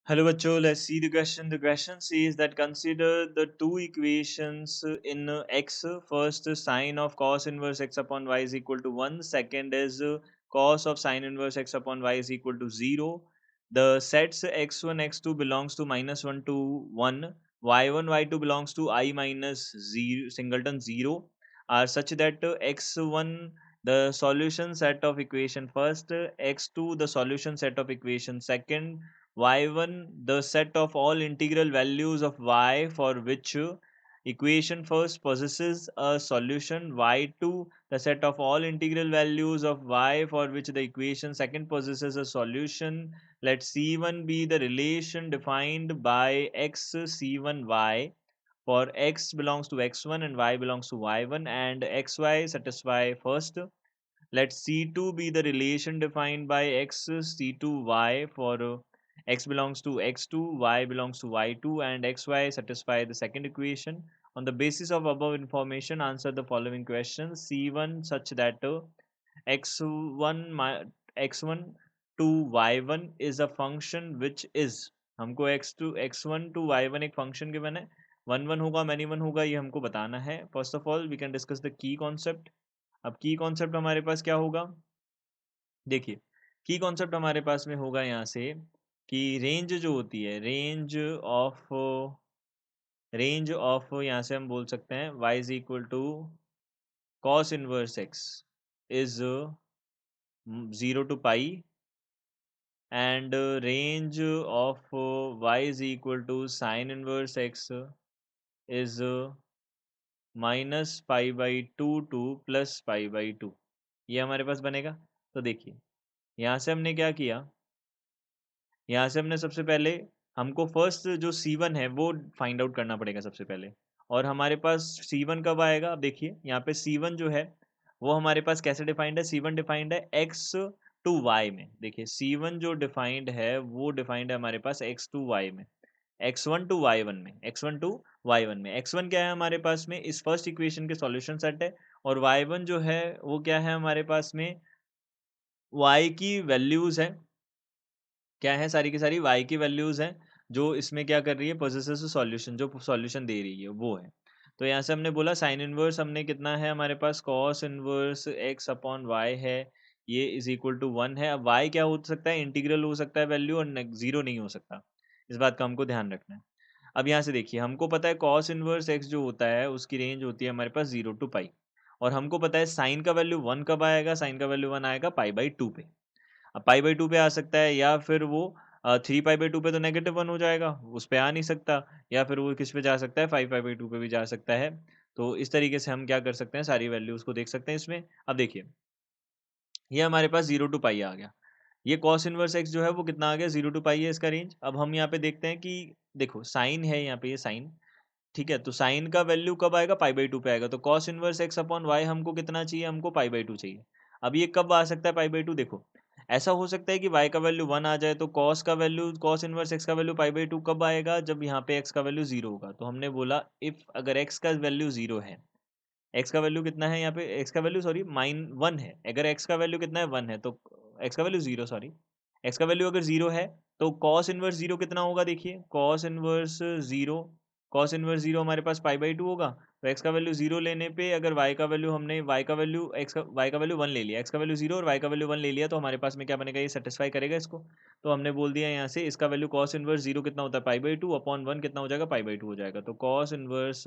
Hello, bachcho. Let's see the question. The question says that consider the two equations in x. First, sine of cos inverse x upon y is equal to 1. Second is cos of sine inverse x upon y is equal to 0. The sets x1, x2 belongs to -1 to 1. y1, y2 belongs to I minus 0, singleton 0 are such that x1 the solution set of equation first, x2 the solution set of equation second, y1 the set of all integral values of y for which equation first possesses a solution, y2 the set of all integral values of y for which the equation second possesses a solution. Let c1 be the relation defined by x c1y for x belongs to x1 and y belongs to y1, and xy satisfy first. Let C2 be the relation defined by x C2y for x belongs to x2, y belongs to y2, and xy satisfy the second equation. On the basis of above information, answer the following questions. C1 such that x1 x1 to y1 is a function which is, हमको x1 to y1 एक function given है, one one होगा many one होगा, ये हमको बताना है. First of all we can discuss the key concept. अब की कॉन्सेप्ट हमारे पास क्या होगा, देखिए की कॉन्सेप्ट हमारे पास में होगा यहाँ से कि रेंज जो होती है, रेंज ऑफ यहाँ से हम बोल सकते हैं y is equal to cos inverse x is 0 to pi, and range of y is equal to sine inverse x is -π/2 to +π/2. ये हमारे पास बनेगा. तो देखिए यहाँ से हमने क्या किया, यहाँ से हमने सबसे पहले हमको फर्स्ट जो C1 है वो फाइंड आउट करना पड़ेगा सबसे पहले. और हमारे पास C1 कब आएगा, अब देखिए यहाँ पे C1 जो है वो हमारे पास कैसे डिफाइंड है, C1 डिफाइंड है x टू y में. देखिए C1 जो डिफाइंड है वो डिफाइंड है हमारे पास x टू y में, x1 टू y1 में, x1 टू y1 में. x1 क्या है हमारे पास में, इस फर्स्ट इक्वेशन के सॉल्यूशन सेट है, और y1 जो है वो क्या है हमारे पास में, y की वैल्यूज है, क्या है सारी की सारी y की वैल्यूज़ हैं, जो इसमें क्या कर रही है, पोजेसेस सॉल्यूशन, जो सॉल्यूशन दे रही है वो है. तो यहाँ से हमने बोला साइन इनवर्स हमने कितना है हमारे पास, cos inverse x upon y है, ये इज इक्वल टू 1 है. अब y क्या हो सकता है, इंटीग्रल हो सकता है वैल्यू, और जीरो नहीं हो सकता. इस बात का हमको ध्यान रखना है. अब यहाँ से देखिए हमको पता है कॉस इनवर्स x जो होता है उसकी रेंज होती है हमारे पास 0 to पाई, और हमको पता है साइन का वैल्यू 1 कब आएगा, साइन का वैल्यू 1 आएगा π/2 पे. अब π/2 पे आ सकता है, या फिर वो 3 π/2 पे तो -1 हो जाएगा, उस पे आ नहीं सकता, या फिर वो किस पे जा सकता है, 5 π/2 पे भी जा सकता है. तो इस तरीके से हम क्या कर सकते हैं, सारी वैल्यूज को देख सकते हैं इसमें. अब देखिए ये हमारे पास 0 to पाई आ गया, ये कॉस इनवर्स एक्स जो है वो कितना आ गया, 0 to पाई है इसका रेंज. अब हम यहाँ पे देखते हैं कि देखो साइन है यहाँ पे, ये साइन, ठीक है, तो साइन का वैल्यू कब आएगा, π/2 पे आएगा, तो cos inverse x upon y हमको कितना चाहिए, हमको π/2 चाहिए. अब ये कब आ सकता है π/2, देखो ऐसा हो सकता है कि y का वैल्यू 1 आ जाए, तो कॉस का वैल्यू, कॉस इनवर्स x का वैल्यू π/2 कब आएगा, जब यहाँ पे x का वैल्यू 0 होगा. तो हमने बोला इफ अगर x का वैल्यू 0 है, x का वैल्यू कितना है यहाँ पे, x का वैल्यू सॉरी -1 है, अगर x का वैल्यू कितना है 1 है, तो x का वैल्यू 0 सॉरी, x का वैल्यू अगर 0 है तो कॉस इनवर्स 0 कितना होगा, देखिए कॉस इनवर्स 0, कॉस इनवर्स 0 हमारे पास π/2 होगा. तो x का वैल्यू 0 लेने पे अगर y का वैल्यू हमने y का वैल्यू y का वैल्यू 1 ले लिया, x का वैल्यू 0 और y का वैल्यू 1 ले लिया, तो हमारे पास में क्या बनेगा, ये सेटिस्फाई करेगा इसको. तो हमने बोल दिया यहाँ से इसका वैल्यू कॉस इनवर्स 0 कितना होता है, π/2 अपॉन 1 कितना हो जाएगा, π/2 हो जाएगा. तो कॉस इनवर्स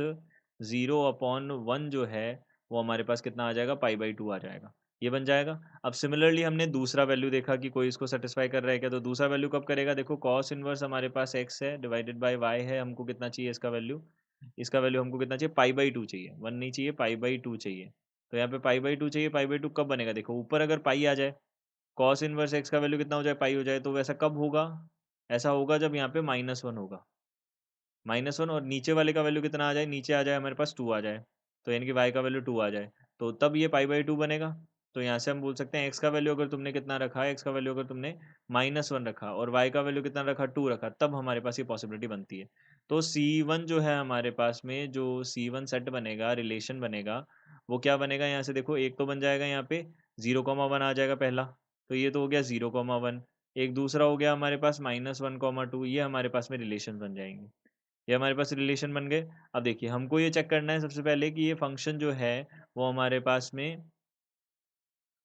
0/1 जो है वो हमारे पास कितना आ जाएगा, π/2 आ जाएगा, ये बन जाएगा. अब सिमिलरली हमने दूसरा वैल्यू देखा कि कोई इसको सेटिस्फाई कर रहा है क्या, तो दूसरा वैल्यू कब करेगा, देखो कॉस इनवर्स हमारे पास x है डिवाइडेड बाय y है, हमको कितना चाहिए इसका वैल्यू हमको कितना चाहिए, π/2 चाहिए, 1 नहीं चाहिए, π/2 चाहिए. तो यहाँ पे π/2 चाहिए, π/2 कब बनेगा, देखो ऊपर अगर पाई आ जाए, कॉस इनवर्स x का वैल्यू कितना हो जाए, पाई हो जाए, तो वैसा कब होगा, ऐसा होगा जब यहाँ पे -1 होगा, -1, और नीचे वाले का वैल्यू कितना आ जाए, नीचे आ जाए हमारे पास 2 आ जाए, तो यानी कि y का वैल्यू 2 आ जाए, तो तब ये π/2 बनेगा. तो यहाँ से हम बोल सकते हैं x का वैल्यू अगर तुमने कितना रखा है, x का वैल्यू अगर तुमने -1 रखा और y का वैल्यू कितना रखा, 2 रखा, तब हमारे पास ये पॉसिबिलिटी बनती है. तो C1 जो है हमारे पास में, जो C1 सेट बनेगा, रिलेशन बनेगा, वो क्या बनेगा, यहाँ से देखो एक तो बन जाएगा यहाँ पे 0,1 आ जाएगा पहला, तो ये तो हो गया 0,1. एक दूसरा हो गया हमारे पास -1, 2, ये हमारे पास में रिलेशन बन जाएँगे। ये हमारे पास रिलेशन बन गए। अब देखिए हमको ये चेक करना है सबसे पहले कि ये फ़ंक्शन जो है वो हमारे पास में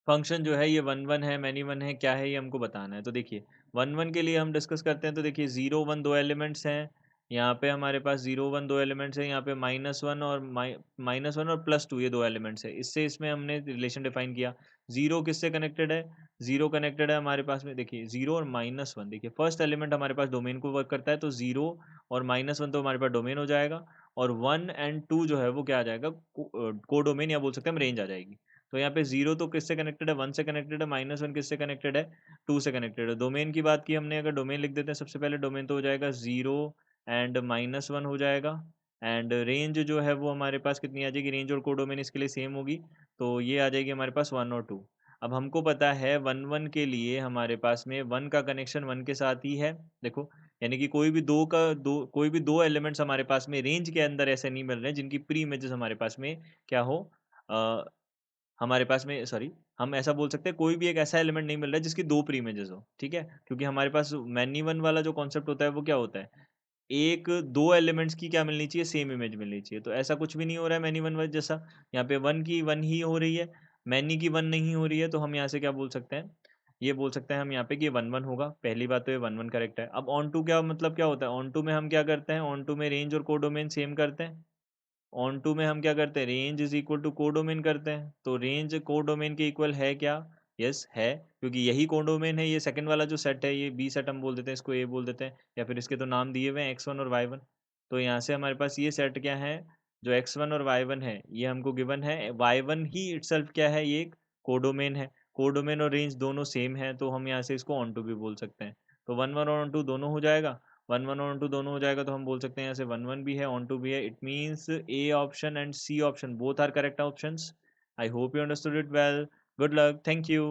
फ़ंक्शन जो है ये 1, 1 है, मैनी 1 है, क्या है ये हमको बताना है। तो देखिए 1, 1 के लिए हम डिस्कस करते हैं तो देखिए 0, 1 2 एलिमेंट्स हैं। यहाँ पे हमारे पास 0, 1 2 एलिमेंट्स हैं, यहाँ पे -1 और -1 और +2 ये 2 एलिमेंट्स हैं। इससे इसमें हमने रिलेशन डिफ़ाइन किया। 0 किससे कनेक्टेड है? 0 कनेक्टेड है हमारे पास में देखिए 0 और -1 देखिए फर्स्ट एलिमेंट हमारे पास डोमेन को वर्क करता है तो 0 और -1 तो हमारे पास डोमेन हो जाएगा और 1 एंड 2 जो है वो क्या आ जाएगा कोडोमेन या बोल सकते हैं हम रेंज आ जाएगी। तो यहाँ पे 0 तो किससे कनेक्टेड है 1 से कनेक्टेड है, -1 किससे कनेक्टेड है 2 से कनेक्टेड है। डोमेन की बात की हमने अगर डोमेन लिख देते हैं सबसे पहले डोमेन तो हो जाएगा 0 एंड -1 हो जाएगा एंड रेंज जो है वो हमारे पास कितनी आ जाएगी रेंज और कोडोमेन इसके लिए सेम होगी तो ये आ जाएगी हमारे पास 1 और 2। अब हमको पता है 1 के लिए हमारे पास में 1 का कनेक्शन 1 के साथ ही है देखो यानी कि कोई भी 2 एलिमेंट्स हमारे पास में रेंज के अंदर ऐसे नहीं मिल रहे हैं जिनकी प्री इमेजेस हमारे पास में क्या हो अ, हमारे पास में सॉरी हम ऐसा बोल सकते हैं कोई भी एक ऐसा एलिमेंट नहीं मिल रहा है जिसकी 2 प्री इमेजेस हो, ठीक है? क्योंकि हमारे पास मैनी वन वाला जो कॉन्सेप्ट होता है वो क्या होता है? एक 2 एलिमेंट्स की क्या मिलनी चाहिए सेम इमेज मिलनी चाहिए। तो ऐसा कुछ भी नहीं हो रहा है मैनी वन वाइज़ जैसा। यहाँ पे 1 की 1 ही हो रही है, मैनी की 1 नहीं हो रही है तो हम यहाँ से क्या बोल सकते हैं? ये बोल सकते हैं हम यहाँ पे कि ये 1-1 होगा। पहली बात तो ये 1-1 करेक्ट है। अब ऑन टू क्या मतलब क्या होता है? ऑन टू में हम क्या करते हैं? ऑन टू में रेंज और कोडोमेन सेम करते हैं। ऑन टू में हम क्या करते हैं range is equal to codomain करते हैं तो रेंज कोडोमेन के इक्वल है क्या यस है क्योंकि यही कोडोमेन है ये सेकंड वाला जो सेट है ये बी सेट हम बोल देते हैं इसको ए बोल देते हैं या फिर इसके तो नाम दिए हुए हैं x1 और y1 तो यहाँ से हमारे पास ये सेट क्या है जो x1 और y1 है ये हमको गिवन है y1 ही इटसेल्फ क्या है ये एक कोडोमेन है कोडोमेन और रेंज दोनों सेम है तो हम यहाँ से इसको ऑन टू भी बोल सकते हैं तो 1-1 और ऑन टू दोनों हो जाएगा 1-1 और 1-2 दोनों हो जाएगा तो हम बोल सकते हैं यहाँ से 1-1 भी है, ऑन 2 भी है। It means A option and C option both are correct options. I hope you understood it well. Good luck. Thank you.